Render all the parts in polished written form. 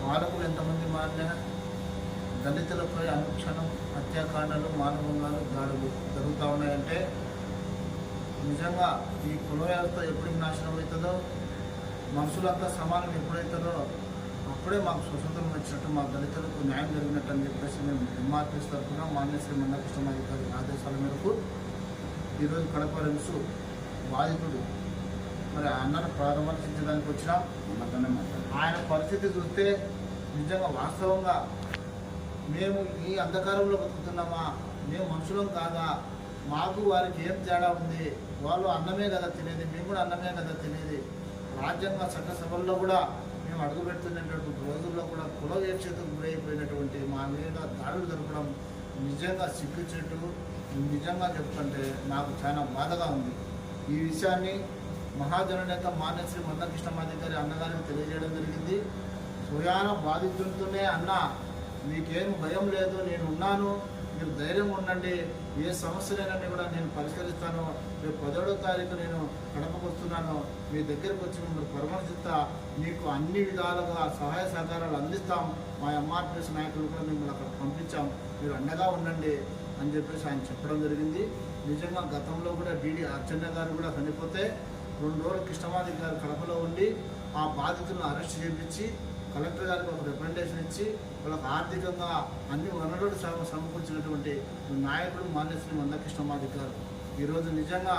పాలకులు ఎంతమంది మారినా దళితులపై అనుక్షణం హత్యాకాండాలు, మానభంగాలు, దాడులు జరుగుతూ ఉన్నాయంటే నిజంగా ఈ కుల వ్యవస్థ ఎప్పుడు నాశనం అవుతుందో, మనుషులంతా సమానం ఎప్పుడైతుందో అప్పుడే మాకు స్వతంత్రం వచ్చినట్టు, మా దళితులకు న్యాయం జరిగినట్టు అని చెప్పేసి మేము ఎంఆర్పీఎస్ తరఫున మాన్య శ్రీ మందకృష్ణమాధికారి ఆదేశాల మేరకు ఈరోజు కడప రిమ్స్ బాధితుడు మరి అన్నను పరామర్శించడానికి వచ్చినాం. ఆయన పరిస్థితి చూస్తే నిజంగా వాస్తవంగా మేము ఈ అంధకారంలో బతుకుతున్నామా, మేము మనుషులం కాదా, మాకు వారికి ఏం తేడా ఉంది, వాళ్ళు అన్నమే కదా తినేది, మేము కూడా అన్నమే కదా తినేది. రాజ్యాంగ చట్టసభల్లో కూడా మేము అడుగుపెడుతున్నటువంటి రోజుల్లో కూడా కుల వివక్షతకు గురైపోయినటువంటి మా మీద దాడులు జరపడం నిజంగా సిగ్గుచేటు. నిజంగా చెప్పుకుంటే నాకు చాలా బాధగా ఉంది. ఈ విషయాన్ని మహాజననేత మాన్య శ్రీ మందకృష్ణమాధికారి అన్నగారికి తెలియజేయడం జరిగింది. స్వయాన బాధితులతోనే అన్న మీకేం భయం లేదు, నేను ఉన్నాను, మీరు ధైర్యం ఉండండి, ఏ సమస్యలైనా కూడా నేను పరిష్కరిస్తాను, రేపు 10వ తారీఖు నేను కడపకు వస్తున్నాను, మీ దగ్గరకు వచ్చి మిమ్మల్ని పరామర్శిస్తా, మీకు అన్ని విధాలుగా సహాయ సహకారాలు అందిస్తాం, మా ఎంఆర్పీఎస్ నాయకులు కూడా మిమ్మల్ని అక్కడ పంపించాం, మీరు అండగా ఉండండి అని చెప్పేసి ఆయన చెప్పడం జరిగింది. నిజంగా గతంలో కూడా డీడీ అర్చన్న గారు కూడా చనిపోతే 2 రోజులు కృష్ణమాధికారి గారు కడపలో ఉండి ఆ బాధితులను అరెస్ట్ చేయించి కలెక్టర్ గారికి ఒక రిప్రజెంటేషన్ ఇచ్చి వాళ్ళకు ఆర్థికంగా అన్ని వనరులు సమకూర్చినటువంటి నాయకుడు మాన్య శ్రీ మందకృష్ణమాధికారి గారు. ఈరోజు నిజంగా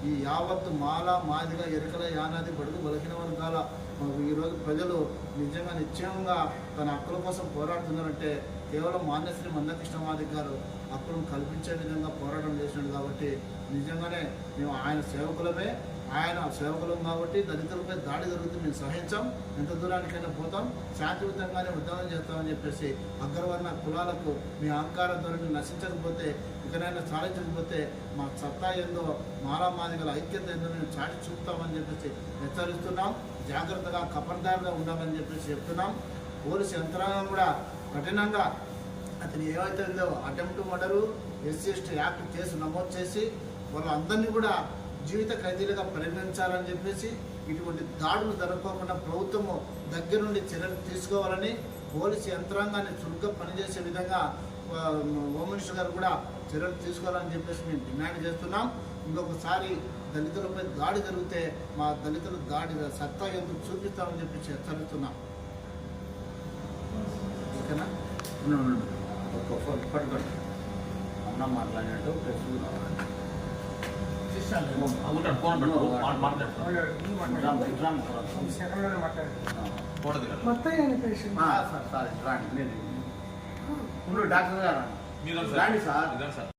ఈ యావత్తు మాల, మాదిగ, ఎరకల, యానాది, బడుగు, బలహీన వర్గాల ఈరోజు ప్రజలు నిజంగా నిశ్చయంగా తన హక్కుల కోసం పోరాడుతున్నారంటే కేవలం మాన్య శ్రీ మందకృష్ణమాధికారి గారు హక్కులను కల్పించే విధంగా పోరాటం చేసినాడు. కాబట్టి నిజంగానే మేము ఆయన సేవకులమే, ఆయన సేవకులం కాబట్టి దళితులపై దాడి జరుగుతుంది మేము సహించాం, ఎంత దూరానికైనా పోతాం, శాంతియుతంగానే ఉద్యమం చేస్తామని చెప్పేసి అగ్రవర్ణ కులాలకు మీ అహంకార ధోరణి నశించకపోతే, ఇకనైనా సాధించకపోతే మా సత్తా ఏందో, మాలామాదిగల ఐక్యత ఏందో మేము చాటి చూపుతామని చెప్పేసి హెచ్చరిస్తున్నాం. జాగ్రత్తగా ఖబర్దారుగా ఉండాలని చెప్పేసి చెప్తున్నాం. పోలీసు యంత్రాంగం కూడా కఠినంగా అతను ఏవైతే ఉందో attempt murder, SC/ST act case నమోదు చేసి వాళ్ళందరినీ కూడా జీవిత ఖైదీలుగా పరిగణించాలని చెప్పేసి, ఇటువంటి దాడులు జరగకుండా ప్రభుత్వము దగ్గర నుండి చర్యలు తీసుకోవాలని, పోలీసు యంత్రాంగాన్ని చురుగ్గా పనిచేసే విధంగా హోమ్ మినిస్టర్ గారు కూడా చర్యలు తీసుకోవాలని చెప్పేసి మేము డిమాండ్ చేస్తున్నాం. ఇంకొకసారి దళితులపై దాడి జరిగితే మా దళితుల దాడి సత్తా ఎందుకు చూపిస్తామని చెప్పేసి హెచ్చరిస్తున్నాం. ఓకేనా? అన్న మాట్లాడినట్టు డాక్టర్ గారు రండి సార్.